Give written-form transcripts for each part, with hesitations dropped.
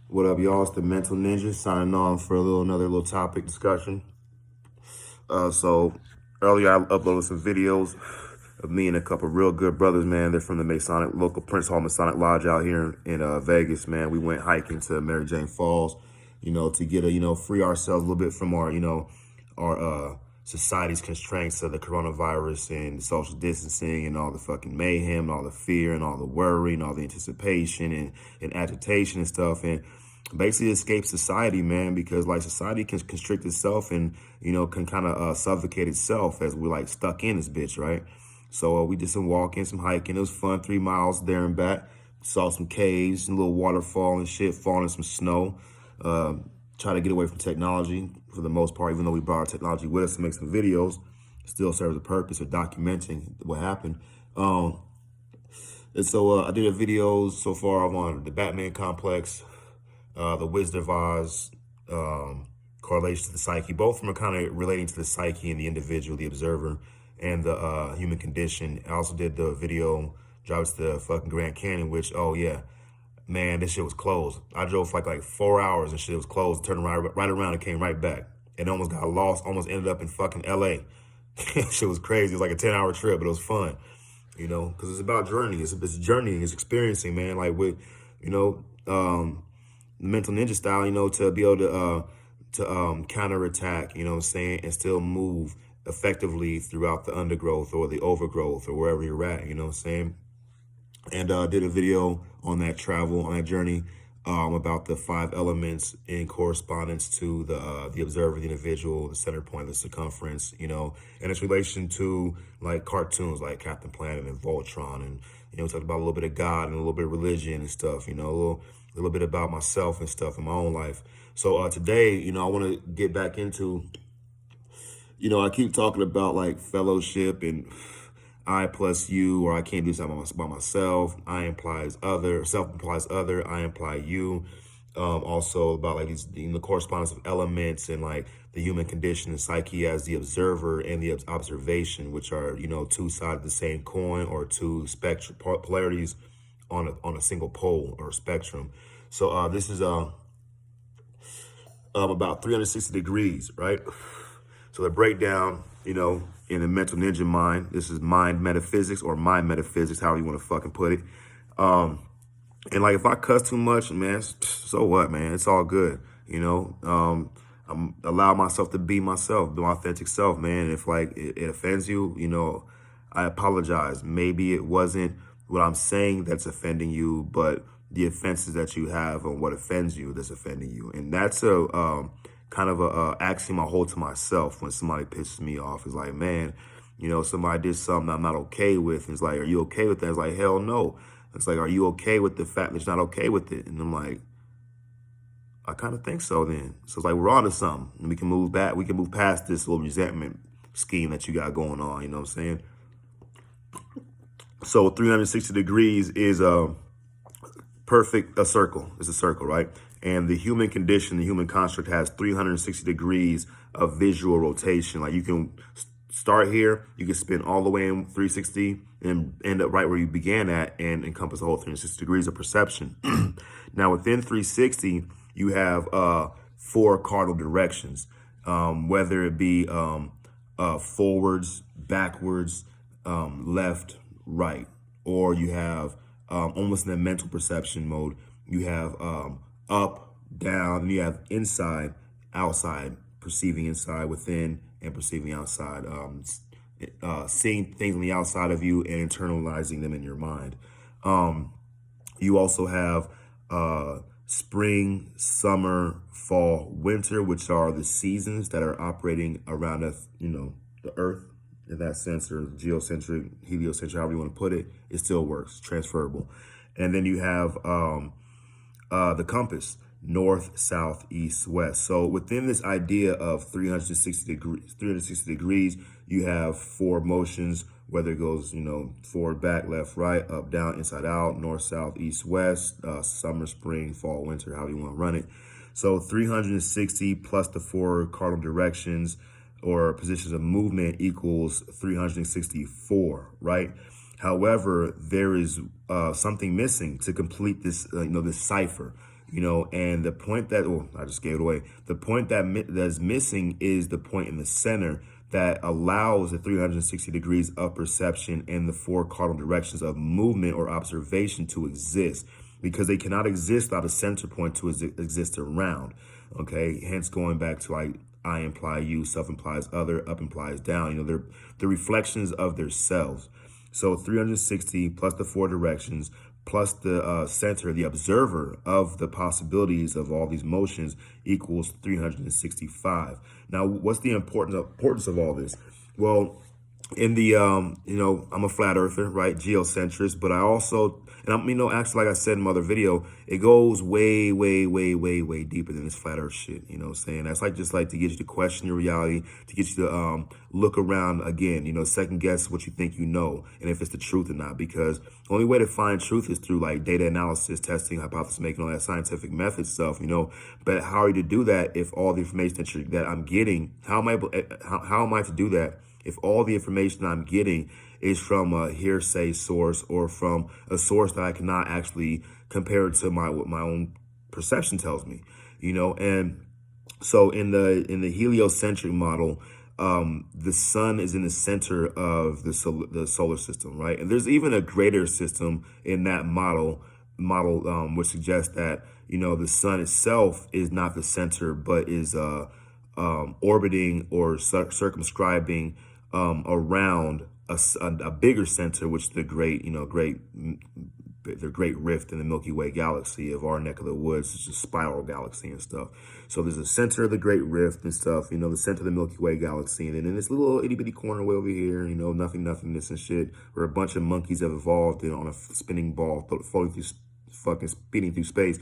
What up, y'all? It's the Mental Ninja signing on for another little topic discussion. So earlier I uploaded some videos of me and a couple real good brothers, man. They're from the Masonic, local Prince Hall Masonic Lodge out here in Vegas, man. We went hiking to Mary Jane Falls, to get free ourselves a little bit from our society's constraints of the coronavirus and social distancing and all the fucking mayhem and all the fear and all the worry and all the anticipation and agitation and stuff. And basically escape society, man, because like society can constrict itself and, can kind of suffocate itself as we're like stuck in this bitch, right? So we did some walking, some hiking. It was fun, 3 miles there and back. Saw some caves, a little waterfall and shit, falling some snow. Try to get away from technology for the most part, even though we brought our technology with us to make some videos. It still serves a purpose of documenting what happened. And so I did a video so far on the Batman complex, the Wizard of Oz, correlation to the psyche. Both of them are kind of relating to the psyche and the individual, the observer, and the human condition. I also did the video, drive to the fucking Grand Canyon, which, oh yeah, man, this shit was closed. I drove for like 4 hours and shit was closed, turned right around and came right back. And almost got lost, almost ended up in fucking LA. Shit was crazy. It was like a 10-hour trip, but it was fun, because it's about journey. It's journeying, it's experiencing, man. Like with, mental ninja style, to be able to counterattack, what I'm saying, and still move effectively throughout the undergrowth or the overgrowth or wherever you're at, what I'm saying. And did a video on that travel, on that journey, about the 5 elements in correspondence to the observer, the individual, the center point, the circumference, and its relation to like cartoons like Captain Planet and Voltron, and talked about a little bit of God and a little bit of religion and stuff, a little bit about myself and stuff in my own life. So today, I want to get back into, I keep talking about like fellowship and I plus you, or I can't do something by myself. I implies other, self implies other, I imply you. Also about like these, the correspondence of elements and like the human condition and psyche as the observer and the observation, which are, two sides of the same coin or two spectrum polarities on a single pole or spectrum. So this is about 360 degrees, right? So the breakdown, in the mental ninja mind, this is mind metaphysics or mind metaphysics, however you want to fucking put it. And like if I cuss too much, man, so what, man? It's all good, I'm allow myself to be myself, be my authentic self, man. And if like it offends you, I apologize. Maybe it wasn't what I'm saying that's offending you, but the offenses that you have on what offends you that's offending you. And that's a kind of a axiom I hold to myself when somebody pisses me off. It's like, man, somebody did something I'm not okay with. It's like, are you okay with that? It's like, hell no. It's like, are you okay with the fact that you're not okay with it? And I'm like, I kind of think so then. So it's like, we're on to something. And we can move back. We can move past this little resentment scheme that you got going on. You know what I'm saying? So 360 degrees is a circle. It's a circle, right? And the human condition, the human construct has 360 degrees of visual rotation. Like you can start here, you can spin all the way in 360 and end up right where you began at and encompass the whole 360 degrees of perception. Now within 360, you have 4 cardinal directions, whether it be forwards, backwards, left, right, or you have almost in a mental perception mode, you have up, down, and you have inside, outside, perceiving inside, within, and perceiving outside, seeing things on the outside of you and internalizing them in your mind. You also have spring, summer, fall, winter, which are the seasons that are operating around us, the earth in that sense, or geocentric, heliocentric, however you want to put it. It still works, transferable. And then you have the compass, north, south, east, west. So within this idea of 360 degrees, you have 4 motions, whether it goes, forward, back, left, right, up, down, inside out, north, south, east, west, summer, spring, fall, winter, however you want to run it. So 360 plus the 4 cardinal directions or positions of movement equals 364, right? However, there is something missing to complete this, this cipher. you know, and the point that, oh, I just gave it away. The point that's missing is the point in the center that allows the 360 degrees of perception and the four cardinal directions of movement or observation to exist, because they cannot exist without a center point to exist around. Okay, hence going back to I imply you, self implies other, up implies down. You know, they're the reflections of their selves. So 360 plus the four directions plus the center, the observer of the possibilities of all these motions equals 365. Now, what's the importance of all this? Well, in the you know, I'm a flat earther, right? Geocentrist, but I also, and I'm, you know, actually, like I said in my other video, it goes way deeper than this flat earth shit. You know what I'm saying? That's like, just like to get you to question your reality, to get you to look around again, you know, second guess what you think you know, and if it's the truth or not. Because the only way to find truth is through like data analysis, testing, hypothesis making, all that scientific method stuff, you know. But how are you to do that if all the information that I'm getting, how am I to do that if all the information I'm getting is from a hearsay source or from a source that I cannot actually compare it to what my own perception tells me, you know? And so in the heliocentric model, the sun is in the center of the solar system, right? And there's even a greater system in that model, which suggests that, you know, the sun itself is not the center, but is orbiting or circumscribing around a bigger center, which is the great rift in the Milky Way galaxy of our neck of the woods. It's a spiral galaxy and stuff. So there's a center of the great rift and stuff, you know, the center of the Milky Way galaxy. And then in this little itty bitty corner way over here, you know, nothingness and shit, where a bunch of monkeys have evolved, you know, on a spinning ball, floating through, fucking speeding through space.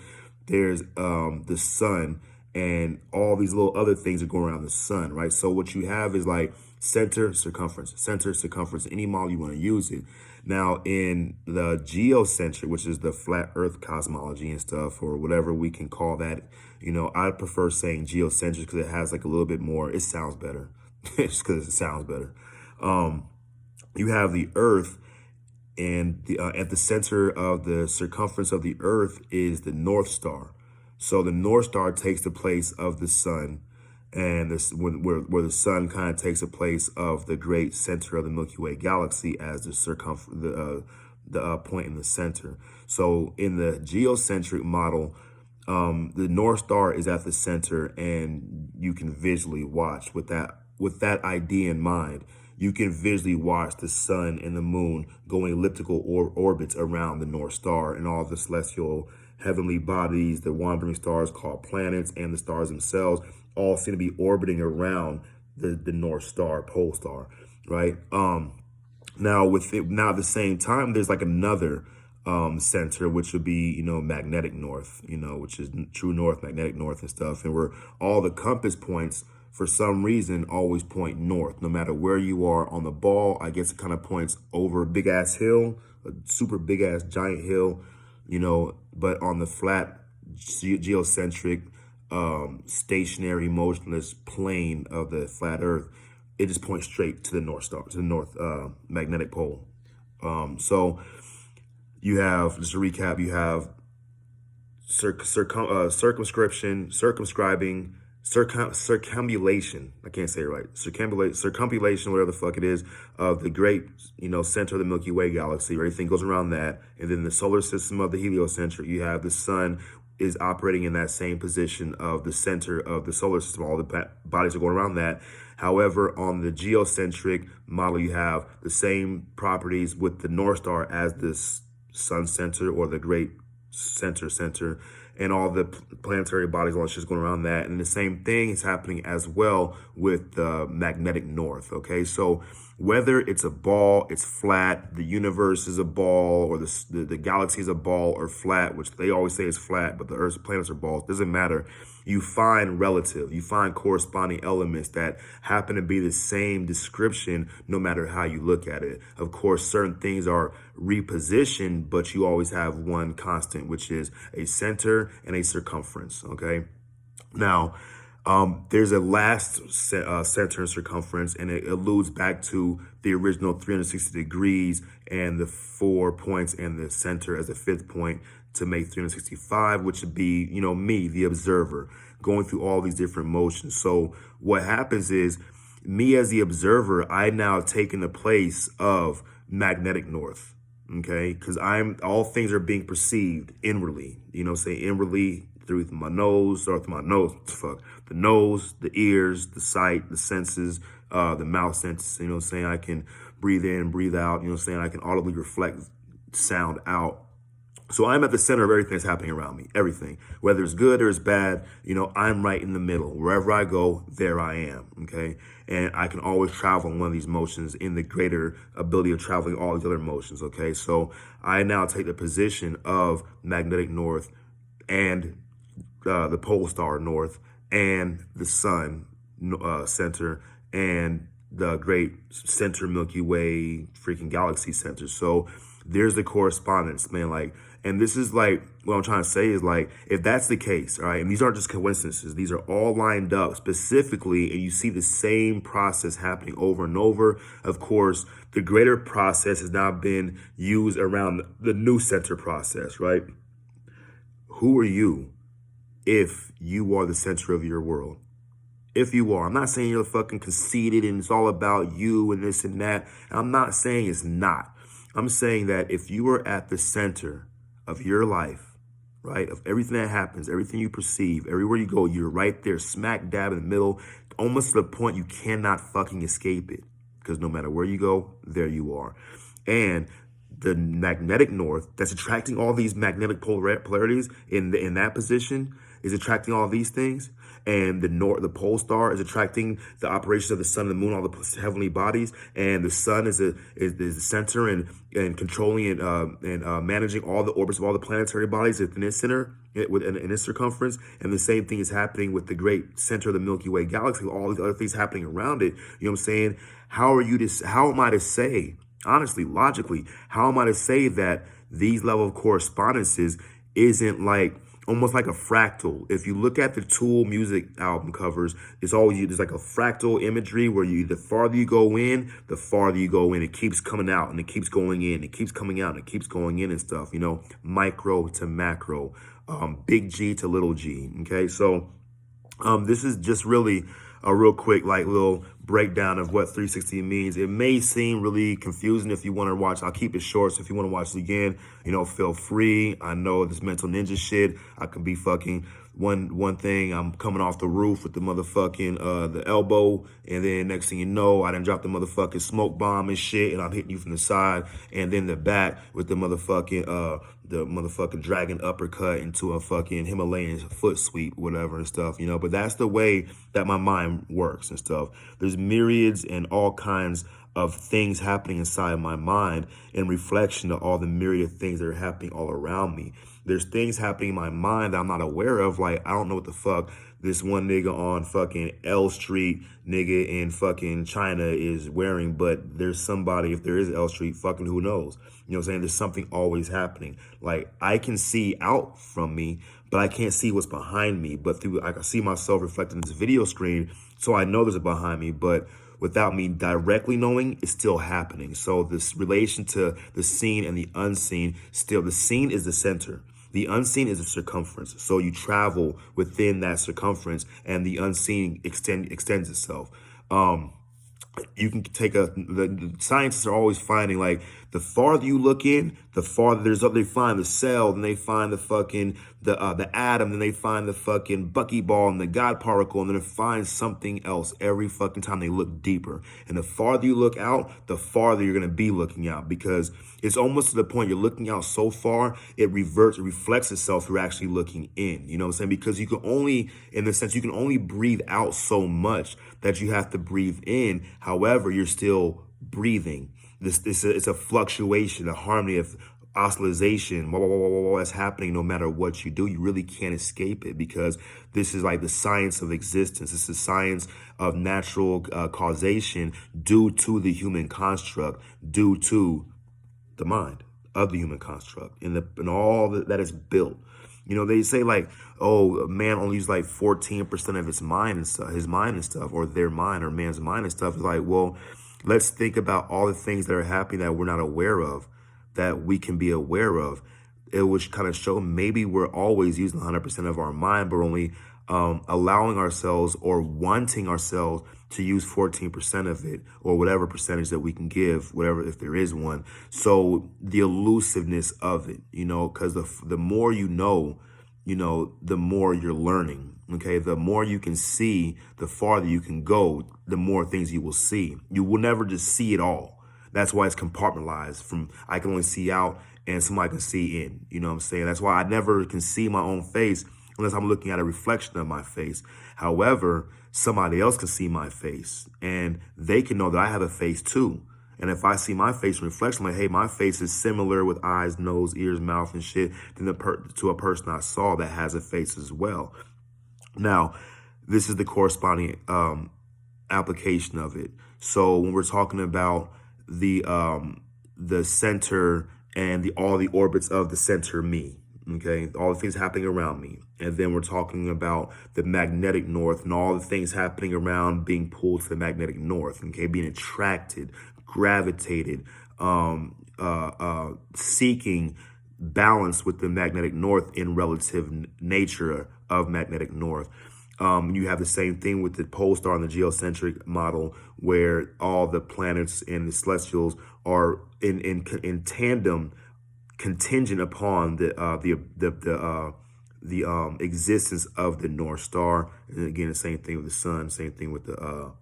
There's the sun, and all these little other things that go around the sun, right? So what you have is like center, circumference, any model you want to use it. Now in the geocentric, which is the flat earth cosmology and stuff, or whatever we can call that, you know, I prefer saying geocentric because it has like a little bit more, it sounds better. Just because it sounds better. You have the earth, and at the center of the circumference of the earth is the North Star. So the North Star takes the place of the sun, and where the sun kind of takes the place of the great center of the Milky Way galaxy as the point in the center. So in the geocentric model, the North Star is at the center, and you can visually watch with that idea in mind. You can visually watch the sun and the moon going elliptical orbits around the North Star, and all the celestial heavenly bodies, the wandering stars called planets, and the stars themselves all seem to be orbiting around the North Star, pole star, right? Now at the same time, there's like another center, which would be, you know, magnetic north, you know, which is true north, magnetic north and stuff, and where all the compass points, for some reason, always point north, no matter where you are on the ball. I guess it kind of points over a big ass hill, a super big ass giant hill, you know, but on the flat geocentric stationary motionless plane of the flat earth, it just points straight to the North Star, to the north magnetic pole. So you have, just to recap, you have circumambulation. I can't say it right. Circumambulation, whatever the fuck it is, of the great, you know, center of the Milky Way galaxy, where everything goes around that. And then the solar system of the heliocentric, you have the sun is operating in that same position of the center of the solar system. All the bodies are going around that. However, on the geocentric model, you have the same properties with the North Star as the sun center, or the great center, and all the planetary bodies, all that shit's going around that. And the same thing is happening as well with the magnetic north, okay? So whether it's a ball, it's flat, the universe is a ball, or the galaxy is a ball or flat, which they always say is flat, but the Earth's planets are balls, doesn't matter. You find you find corresponding elements that happen to be the same description no matter how you look at it. Of course, certain things are repositioned, but you always have one constant, which is a center and a circumference, okay? Now, there's a last center and circumference, and it alludes back to the original 360 degrees and the 4 points and the center as the fifth point to make 365, which would be, you know, me, the observer, going through all these different motions. So what happens is, me as the observer, I now taken the place of magnetic north, okay? Because all things are being perceived inwardly, you know, say inwardly through my nose, or through my nose, the nose, the ears, the sight, the senses, the mouth senses, you know what I'm saying? I can breathe in, breathe out, you know what I'm saying? I can audibly reflect sound out. So I'm at the center of everything that's happening around me, everything, whether it's good or it's bad, you know, I'm right in the middle. Wherever I go, there I am, okay? And I can always travel in one of these motions in the greater ability of traveling all these other motions, okay? So I now take the position of magnetic north and the pole star north and the sun center and the great center Milky Way freaking galaxy center. So there's the correspondence, man. Like, and this is like, what I'm trying to say is like, if that's the case, all right, and these aren't just coincidences, these are all lined up specifically, and you see the same process happening over and over. Of course, the greater process has now been used around the new center process, right? Who are you if you are the center of your world? If you are, I'm not saying you're fucking conceited and it's all about you and this and that. I'm not saying it's not. I'm saying that if you are at the center of your life, right, of everything that happens, everything you perceive, everywhere you go, you're right there, smack dab in the middle, almost to the point you cannot fucking escape it. Because no matter where you go, there you are. And the magnetic north that's attracting all these magnetic polarities in that position is attracting all these things. And the pole star is attracting the operations of the sun and the moon, all the heavenly bodies. And the sun is the center and controlling and managing all the orbits of all the planetary bodies within its center, in its circumference. And the same thing is happening with the great center of the Milky Way galaxy, all these other things happening around it. You know what I'm saying? How am I to say, honestly, logically, how am I to say that these level of correspondences isn't like almost like a fractal? If you look at the Tool music album covers, there's like a fractal imagery where the farther you go in, the farther you go in. It keeps coming out and it keeps going in. It keeps coming out and it keeps going in and stuff, you know, micro to macro, big G to little g. Okay, so this is just really a real quick, like, little breakdown of what 360 means. It may seem really confusing if you want to watch. I'll keep it short, so if you want to watch it again, you know, feel free. I know this mental ninja shit, I can be fucking one thing, I'm coming off the roof with the motherfucking the elbow, and then next thing you know, I done dropped the motherfucking smoke bomb and shit, and I'm hitting you from the side, and then the back with the motherfucking dragon uppercut into a fucking Himalayan foot sweep, whatever and stuff, you know. But that's the way that my mind works and stuff. There's myriads and all kinds of things happening inside my mind in reflection to all the myriad things that are happening all around me. There's things happening in my mind that I'm not aware of. Like, I don't know what the fuck this one nigga on fucking L Street nigga in fucking China is wearing, but there's somebody, if there is L Street, fucking who knows? You know what I'm saying? There's something always happening. Like, I can see out from me, but I can't see what's behind me. But I can see myself reflected in this video screen, so I know there's a behind me, but without me directly knowing, it's still happening. So this relation to the seen and the unseen, still the seen is the center. The unseen is the circumference. So you travel within that circumference, and the unseen extends itself. You can take the scientists are always finding, like, the farther you look in, the farther they find the cell, then they find the fucking the atom, then they find the fucking buckyball and the God particle, and then they find something else every fucking time they look deeper. And the farther you look out, the farther you're gonna be looking out, because it's almost to the point you're looking out so far, it reflects itself through actually looking in. You know what I'm saying? Because you can only, in the sense, you can only breathe out so much that you have to breathe in. However, you're still breathing. It's a fluctuation, a harmony of oscillation, that's happening no matter what you do. You really can't escape it, because this is like the science of existence. This is science of natural causation due to the human construct, due to the mind of the human construct and all that is built. You know, they say, like, oh, a man only uses like 14% of his mind and stuff, or their mind, or man's mind and stuff. It's like, well, let's think about all the things that are happening that we're not aware of, that we can be aware of. it would kind of show maybe we're always using 100% of our mind, but only allowing ourselves or wanting ourselves to use 14% of it, or whatever percentage that we can give, whatever, if there is one. So the elusiveness of it, because the more the more you're learning. Okay, the more you can see, the farther you can go, the more things you will see. You will never just see it all. That's why it's compartmentalized. From I can only see out and somebody can see in. You know what I'm saying? That's why I never can see my own face unless I'm looking at a reflection of my face. However, somebody else can see my face and they can know that I have a face too. And if I see my face in reflection, like, hey, my face is similar with eyes, nose, ears, mouth, and shit, then to a person I saw that has a face as well. Now, this is the corresponding application of it. So when we're talking about the center and all the orbits of the center me, okay, all the things happening around me, and then we're talking about the magnetic north and all the things happening around being pulled to the magnetic north, okay, being attracted, gravitated, seeking balance with the magnetic north in relative nature of magnetic north. You have the same thing with the pole star and the geocentric model, where all the planets and the celestials are in tandem, contingent upon the existence of the North Star. And again, the same thing with the sun, same thing with the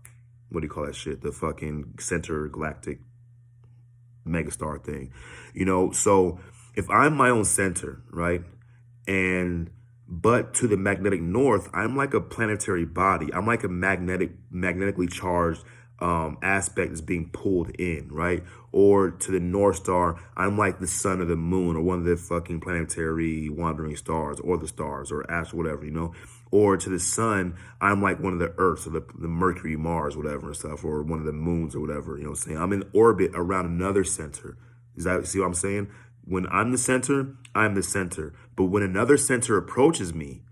what do you call that shit? The fucking center galactic megastar thing, So if I'm my own center, right, but to the magnetic north, I'm like a planetary body. I'm like a magnetically charged aspect that's being pulled in, right? Or to the North Star, I'm like the sun or the moon or one of the fucking planetary wandering stars, or the stars or ash, whatever, Or to the sun, I'm like one of the Earths or the Mercury, Mars, whatever and stuff, or one of the moons or whatever, you know what I'm saying? I'm in orbit around another center. See what I'm saying? When I'm the center, I'm the center. But when another center approaches me,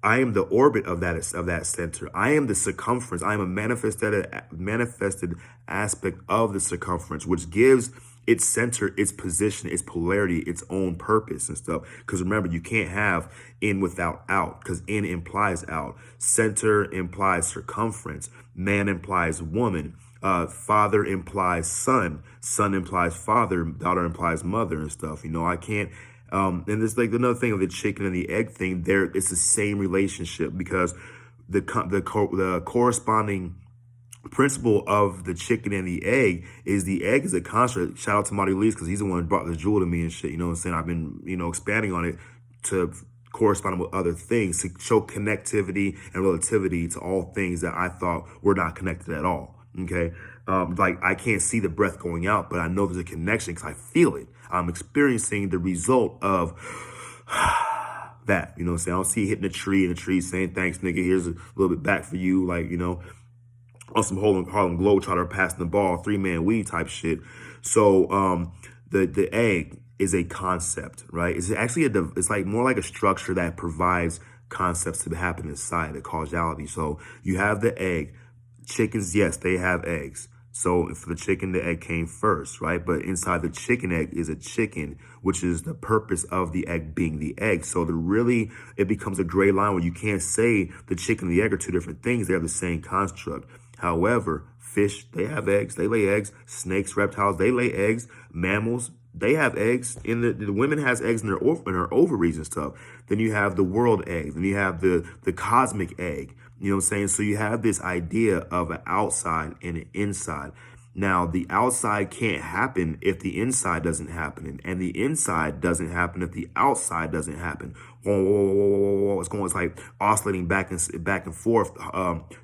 I am the orbit of that center. I am the circumference. I am a manifested aspect of the circumference, which gives its center, its position, its polarity, its own purpose and stuff. Because remember, you can't have in without out, because in implies out. Center implies circumference. Man implies woman. Father implies son. Son implies father. Daughter implies mother and stuff. I can't. And it's like another thing of the chicken and the egg thing. It's the same relationship, because the corresponding principle of the chicken and the egg is a construct. Shout out to Marty Lees, because he's the one who brought the jewel to me and shit. You know what I'm saying? I've been expanding on it to correspond with other things, to show connectivity and relativity to all things that I thought were not connected at all. Okay. Like I can't see the breath going out, but I know there's a connection because I feel it. I'm experiencing the result of that, you know what I'm saying? I don't see it hitting a tree and the tree saying, thanks, nigga, here's a little bit back for you. Like, on some Harlem Globetrotter passing the ball, 3-man weed type shit. So the egg is a concept, right? It's actually it's like more like a structure that provides concepts to happen inside, the causality. So you have the egg. Chickens, yes, they have eggs. So for the chicken, the egg came first, right? But inside the chicken egg is a chicken, which is the purpose of the egg being the egg. So it becomes a gray line where you can't say the chicken and the egg are two different things. They have the same construct. However, fish, they have eggs. They lay eggs. Snakes, reptiles, they lay eggs. Mammals, they have eggs. The women has eggs in her ovaries and stuff. Then you have the world egg. Then you have the cosmic egg. You know what I'm saying? So you have this idea of an outside and an inside. Now, the outside can't happen if the inside doesn't happen. And the inside doesn't happen if the outside doesn't happen. Whoa, whoa, whoa, whoa, whoa. It's like oscillating back and forth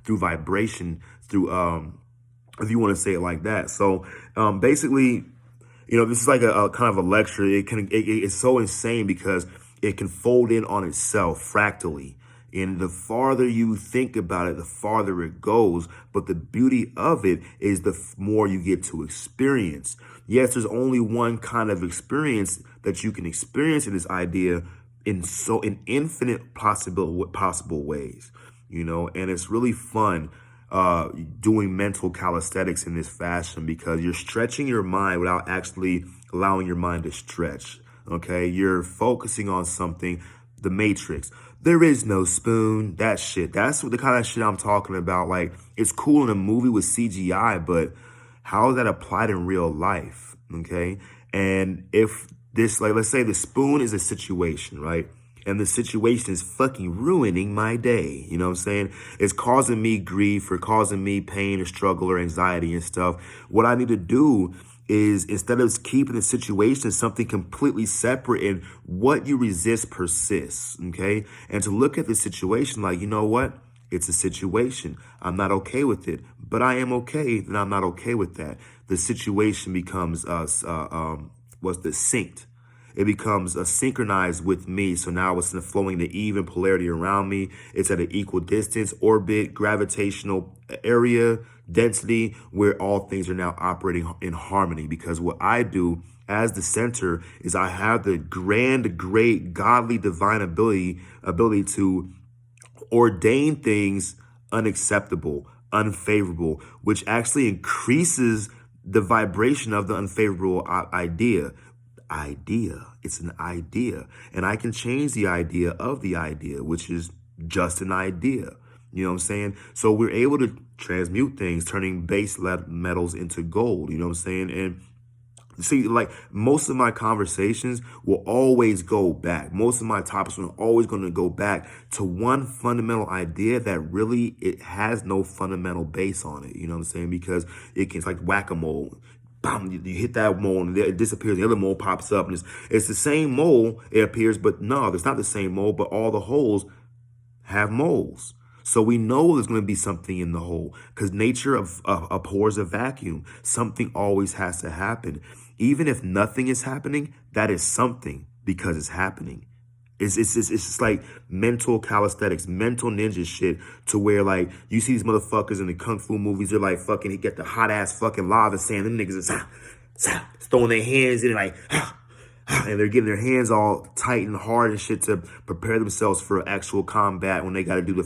through vibration, through, if you want to say it like that. So basically, this is like a kind of a lecture. It's so insane because it can fold in on itself fractally. And the farther you think about it, the farther it goes. But the beauty of it is the more you get to experience. Yes, there's only one kind of experience that you can experience in this idea in infinite possible ways, and it's really fun doing mental calisthenics in this fashion, because you're stretching your mind without actually allowing your mind to stretch. Okay, you're focusing on something, the Matrix. There is no spoon, that shit. That's what the kind of shit I'm talking about. Like, it's cool in a movie with CGI, but how is that applied in real life? Okay, and if this, like, let's say the spoon is a situation, right? And the situation is fucking ruining my day. You know what I'm saying? It's causing me grief or causing me pain or struggle or anxiety and stuff. What I need to do is, instead of keeping the situation something completely separate, and what you resist persists, okay? And to look at the situation like, you know what? It's a situation. I'm not okay with it, but I am okay that I'm not okay with that. The situation becomes synced. It becomes synchronized with me. So now it's flowing the even polarity around me. It's at an equal distance, orbit, gravitational area, density, where all things are now operating in harmony. Because what I do as the center is I have the grand, great, godly, divine ability to ordain things unacceptable, unfavorable, which actually increases the vibration of the unfavorable idea. It's an idea. And I can change the idea of the idea, which is just an idea. You know what I'm saying? So we're able to transmute things, turning base metals into gold. You know what I'm saying? And see, like, most of my conversations will always go back. Most of my topics are always going to go back to one fundamental idea that really, it has no fundamental base on it. You know what I'm saying? Because it's like whack-a-mole. Bam, you hit that mole and it disappears. The other mole pops up, and it's the same mole, it appears, but no, it's not the same mole, but all the holes have moles. So we know there's going to be something in the hole, because nature abhors a vacuum. Something always has to happen. Even if nothing is happening, that is something, because it's happening. It's just like mental calisthenics, mental ninja shit, to where, like, you see these motherfuckers in the kung fu movies, they're like fucking, he get the hot ass fucking lava sand, them niggas is throwing their hands in like, and they're getting their hands all tight and hard and shit to prepare themselves for actual combat when they got to do the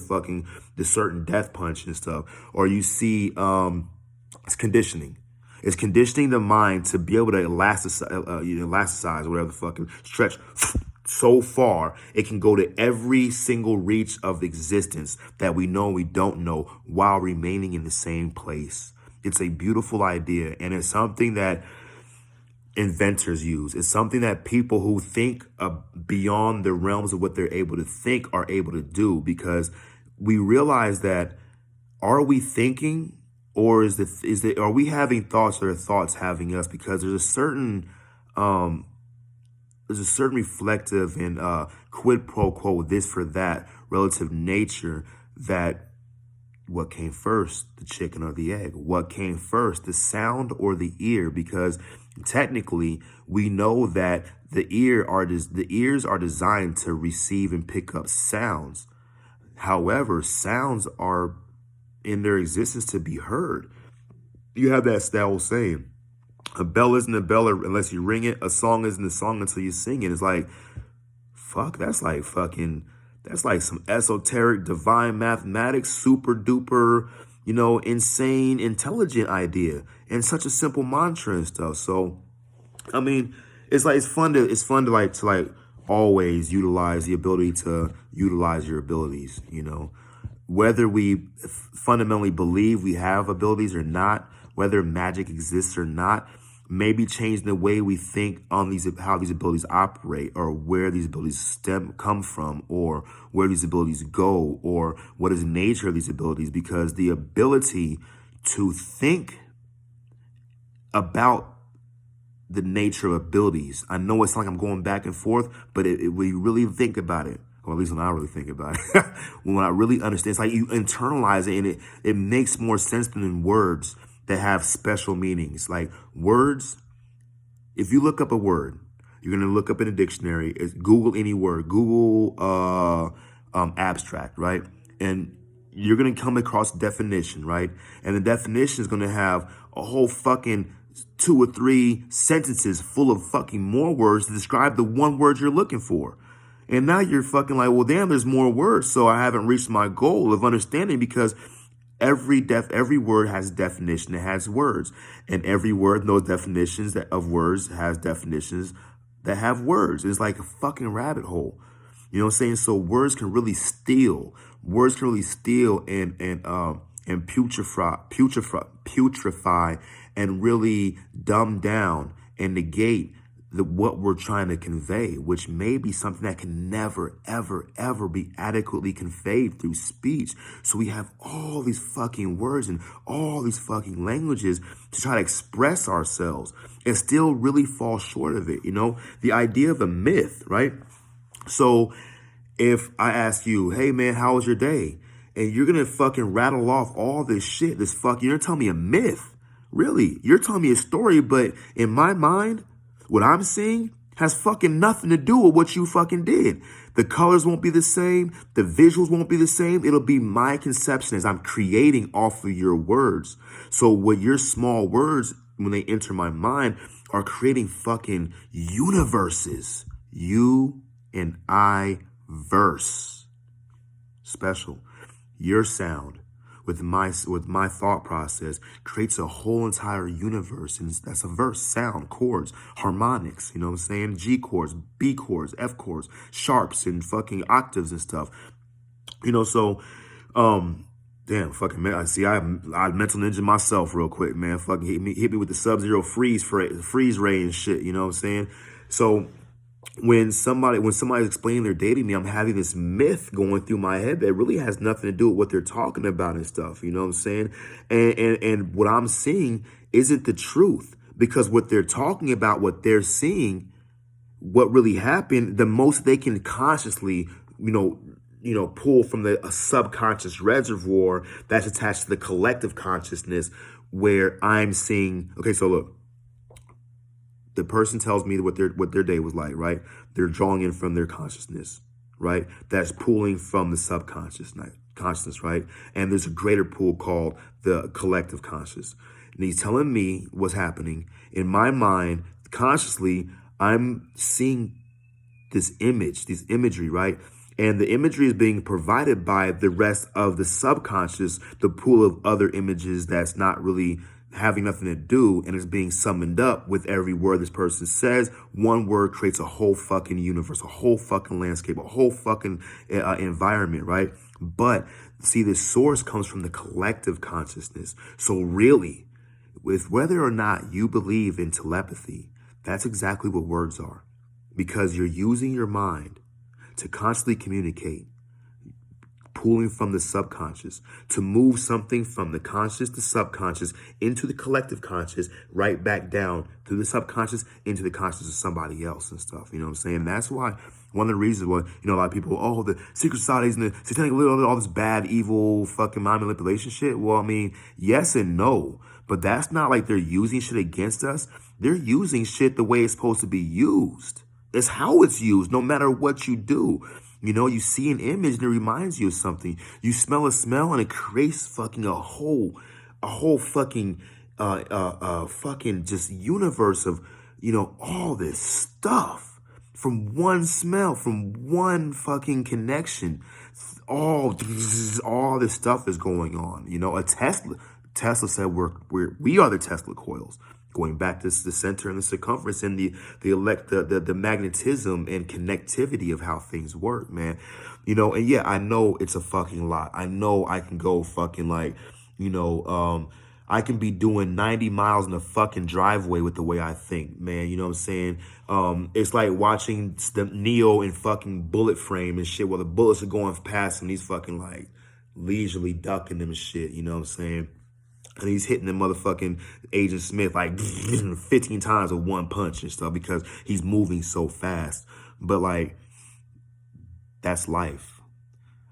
certain death punch and stuff. Or you see, it's conditioning. It's conditioning the mind to be able to elasticize, whatever the fucking stretch so far it can go to every single reach of existence that we know we don't know, while remaining in the same place. It's a beautiful idea, and it's something that inventors use. It's something that people who think beyond the realms of what they're able to think are able to do, because we realize that, are we thinking, or are we having thoughts, or are thoughts having us? Because there's a certain reflective and quid pro quo, this for that, relative nature, that what came first, the chicken or the egg? What came first, the sound or the ear? Because technically, we know that the ears are designed to receive and pick up sounds. However, sounds are in their existence to be heard. You have that old saying, a bell isn't a bell unless you ring it. A song isn't a song until you sing it. It's like, fuck, that's like some esoteric, divine mathematics, super duper, insane, intelligent idea, and such a simple mantra and stuff. So, I mean, it's fun to always utilize the ability to utilize your abilities, whether we fundamentally believe we have abilities or not, whether magic exists or not. Maybe changing the way we think on how these abilities operate, or where these abilities come from, or where these abilities go, or what is the nature of these abilities. Because the ability to think about the nature of abilities, I know it's like I'm going back and forth, but when you really think about it, or at least when I really think about it, when I really understand, it's like you internalize it, and it makes more sense than in words that have special meanings. Like words, if you look up a word, you're going to look up in a dictionary, Google any word, Google abstract, right? And you're going to come across definition, right? And the definition is going to have a whole fucking 2 or 3 sentences full of fucking more words to describe the one word you're looking for. And now you're fucking like, well, damn, there's more words, so I haven't reached my goal of understanding, because every word has a definition. It has words, and every word, those definitions of words, has definitions that have words. It's like a fucking rabbit hole. You know what I'm saying? So words can really steal. Words can really steal and putrefy and really dumb down and negate what we're trying to convey, which may be something that can never, ever, ever be adequately conveyed through speech. So we have all these fucking words and all these fucking languages to try to express ourselves and still really fall short of it. You know, the idea of a myth, right? So if I ask you, hey man, how was your day? And you're going to fucking rattle off all this shit, you're going to tell me a myth. Really? You're telling me a story, but in my mind, what I'm seeing has fucking nothing to do with what you fucking did. The colors won't be the same. The visuals won't be the same. It'll be my conception as I'm creating off of your words. So what your small words, when they enter my mind, are creating fucking universes. You and I verse. Special. Your sound with my thought process creates a whole entire universe, and that's a verse. Sound, chords, harmonics, you know what I'm saying? G chords, B chords, F chords, sharps and fucking octaves and stuff. You know, so damn, fucking man, I mental ninja myself real quick, man. Fucking hit me with the Sub-Zero freeze ray and shit, you know what I'm saying? So when somebody's explaining their day to me, I'm having this myth going through my head that really has nothing to do with what they're talking about and stuff. You know what I'm saying? And what I'm seeing isn't the truth, because what they're talking about, what they're seeing, what really happened, the most they can consciously, pull from a subconscious reservoir that's attached to the collective consciousness, where I'm seeing, okay, so look. The person tells me what their day was like, right? They're drawing in from their consciousness, right? That's pulling from the consciousness, right? And there's a greater pool called the collective conscious. And he's telling me what's happening. In my mind, consciously, I'm seeing this imagery, right? And the imagery is being provided by the rest of the subconscious, the pool of other images that's not really having nothing to do, and it's being summoned up with every word this person says. One word creates a whole fucking universe, a whole fucking landscape, a whole fucking environment, right? But see, the source comes from the collective consciousness. So really, with whether or not you believe in telepathy, that's exactly what words are, because you're using your mind to constantly communicate, pulling from the subconscious to move something from the conscious to subconscious into the collective conscious, right back down through the subconscious into the conscious of somebody else and stuff. You know what I'm saying? That's why one of the reasons why, a lot of people, the secret societies and the satanic, all this bad, evil, fucking mind manipulation shit. Well, I mean, yes and no, but that's not like they're using shit against us. They're using shit the way it's supposed to be used. It's how it's used, no matter what you do. You see an image and it reminds you of something. You smell a smell and it creates fucking a whole fucking fucking just universe of, all this stuff from one smell, from one fucking connection. All this stuff is going on. Tesla said we are the Tesla coils. Going back to the center and the circumference and the magnetism and connectivity of how things work, man. And yeah, I know it's a fucking lot. I know I can go fucking I can be doing 90 miles in a fucking driveway with the way I think, man. You know what I'm saying? It's like watching the Neo in fucking bullet frame and shit, where the bullets are going past him. He's fucking like leisurely ducking them and shit. You know what I'm saying? And he's hitting the motherfucking Agent Smith like 15 times with one punch and stuff, because he's moving so fast. But like, that's life.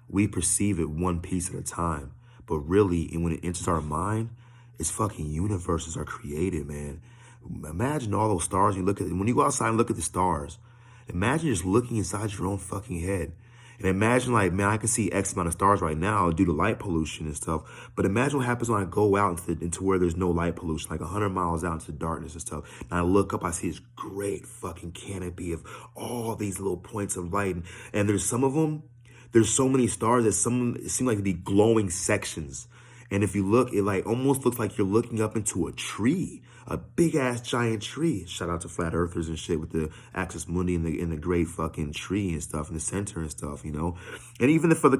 We perceive it one piece at a time. But really, and when it enters our mind, it's fucking universes are created, man. Imagine all those stars you look at. When you go outside and look at the stars, imagine just looking inside your own fucking head. And imagine like, man, I can see X amount of stars right now due to light pollution and stuff. But imagine what happens when I go out into where there's no light pollution, like 100 miles out into the darkness and stuff. And I look up, I see this great fucking canopy of all these little points of light. And there's some of them, there's so many stars that some seem like to be glowing sections. And if you look, it like almost looks like you're looking up into a tree, a big ass giant tree. Shout out to flat earthers and shit with the Axis Mundi and the great fucking tree and stuff in the center and stuff, you know. And even for the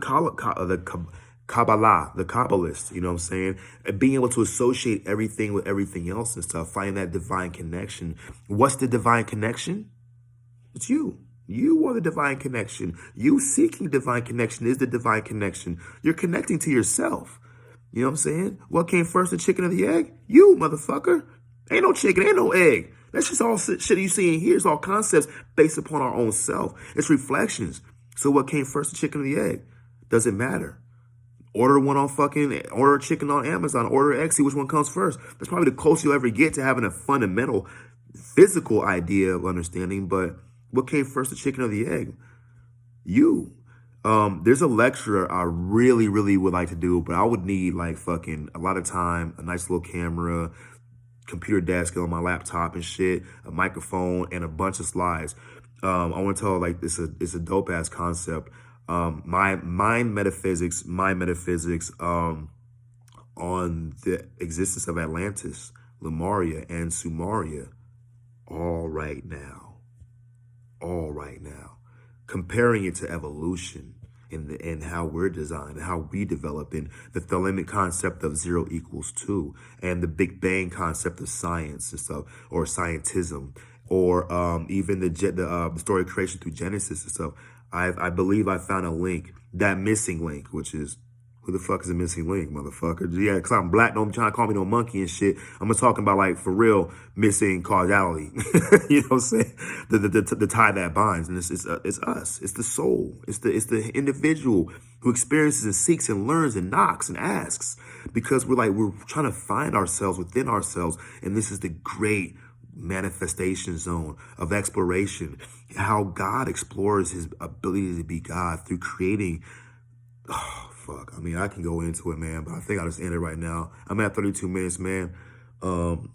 Kabbalah, the Kabbalists, you know what I'm saying? And being able to associate everything with everything else and stuff, finding that divine connection. What's the divine connection? It's you. You are the divine connection. You seeking divine connection is the divine connection. You're connecting to yourself. You know what I'm saying? What came first, the chicken or the egg? You, motherfucker. Ain't no chicken, ain't no egg. That's just all shit you see in here. It's all concepts based upon our own self. It's reflections. So what came first, the chicken or the egg? Doesn't matter. Order a chicken on Amazon, order X, see which one comes first. That's probably the closest you'll ever get to having a fundamental physical idea of understanding. But what came first, the chicken or the egg? You. There's a lecture I really, really would like to do, but I would need like fucking a lot of time, a nice little camera, computer desk on my laptop and shit, a microphone, and a bunch of slides. I want to tell like it's a dope ass concept. My metaphysics on the existence of Atlantis, Lemuria, and Sumeria, all right now, comparing it to evolution and how we're designed, and how we develop, in the Thelemic concept of 0 = 2, and the Big Bang concept of science and stuff, or scientism, or even the story of creation through Genesis and stuff. I believe I found a link, that missing link, which is, who the fuck is a missing link, motherfucker? Yeah, because I'm black, don't be trying to call me no monkey and shit. I'm just talking about, like, for real, missing causality. You know what I'm saying? The tie that binds. And it's us. It's the soul. It's the individual who experiences and seeks and learns and knocks and asks. Because we're trying to find ourselves within ourselves. And this is the great manifestation zone of exploration. How God explores his ability to be God through creating. Oh, fuck. I mean, I can go into it, man, but I think I'll just end it right now. I'm at 32 minutes, man. I'm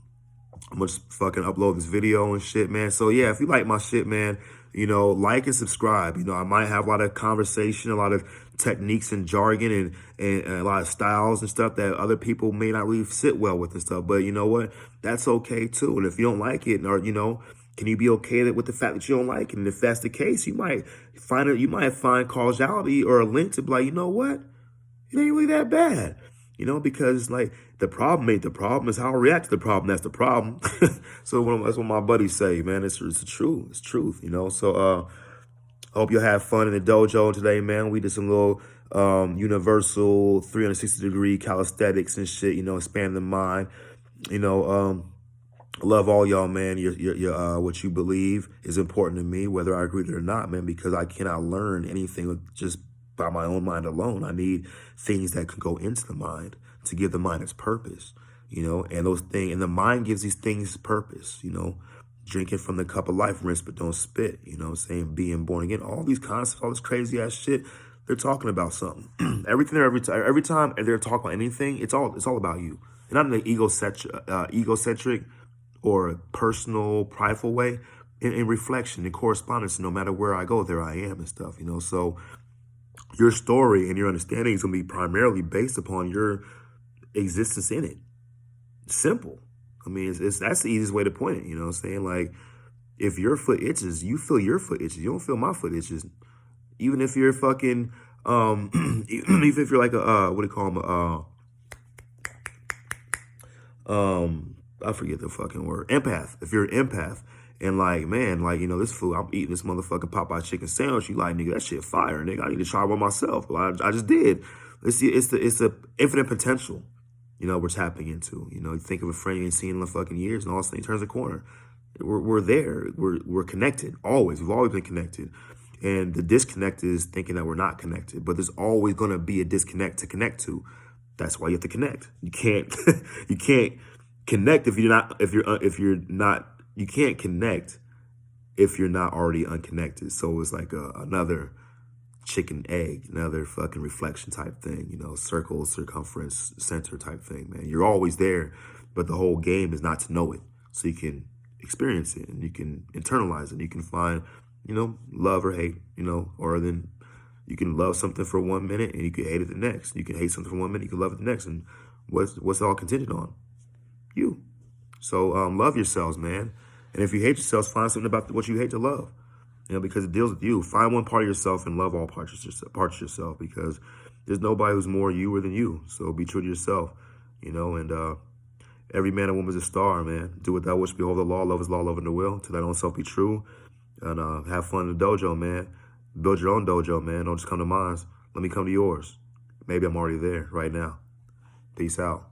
gonna just fucking upload this video and shit, man. So yeah, if you like my shit, man, you know, like and subscribe. You know, I might have a lot of conversation, a lot of techniques and jargon and a lot of styles and stuff that other people may not really sit well with and stuff. But you know what? That's okay too. And if you don't like it, or, you know, can you be okay with the fact that you don't like it? And if that's the case, you might find causality or a link to be like, you know what? It ain't really that bad. You know, because like the problem ain't the problem, is how I react to the problem. That's the problem. So that's what my buddies say, man. It's the truth. It's truth, you know. So hope you'll have fun in the dojo today, man. We did some little universal 360-degree calisthenics and shit, you know, expand the mind. You know, love all y'all, man. Your what you believe is important to me, whether I agree with it or not, man, because I cannot learn anything just by my own mind alone. I need things that can go into the mind to give the mind its purpose, you know, and the mind gives these things purpose, you know, drinking from the cup of life, rinse but don't spit, you know what I'm saying, being born again, all these concepts, all this crazy ass shit, they're talking about something. Every time they're talking about anything, it's all about you. And not in an egocentric or personal, prideful way, in reflection, in correspondence. No matter where I go, there I am and stuff, you know. So your story and your understanding is going to be primarily based upon your existence in it. Simple. I mean, that's the easiest way to point it, you know what I'm saying? Like, if your foot itches, you feel your foot itches. You don't feel my foot itches. Even if you're fucking, even if you're like a, what do you call them? I forget the fucking word. Empath. If you're an empath, and like, man, like, you know, this food, I'm eating this motherfucking Popeye chicken sandwich. You like, nigga, that shit fire, nigga. I need to try one myself. Well, I just did. It's the infinite potential, you know, we're tapping into. You know, you think of a friend you ain't seen in the fucking years, and all of a sudden he turns a corner. We're there. We're connected. Always. We've always been connected. And the disconnect is thinking that we're not connected. But there's always gonna be a disconnect to connect to. That's why you have to connect. You can't you can't connect if you're not. You can't connect if you're not already unconnected. So it's like another chicken egg, another fucking reflection type thing, you know, circle, circumference, center type thing, man. You're always there, but the whole game is not to know it. So you can experience it and you can internalize it. You can find, you know, love or hate, you know, or then you can love something for 1 minute and you can hate it the next. You can hate something for 1 minute, you can love it the next. And What's it all contingent on? You. So love yourselves, man. And if you hate yourselves, find something about what you hate to love. Because it deals with you. Find one part of yourself and love all parts of yourself, because there's nobody who's more you than you. So be true to yourself, and every man and woman is a star, man. Do what thou wouldst, behold the law, love is law, love in the will. To thine own self be true. And have fun in the dojo, man. Build your own dojo, man. Don't just come to mine. Let me come to yours. Maybe I'm already there right now. Peace out.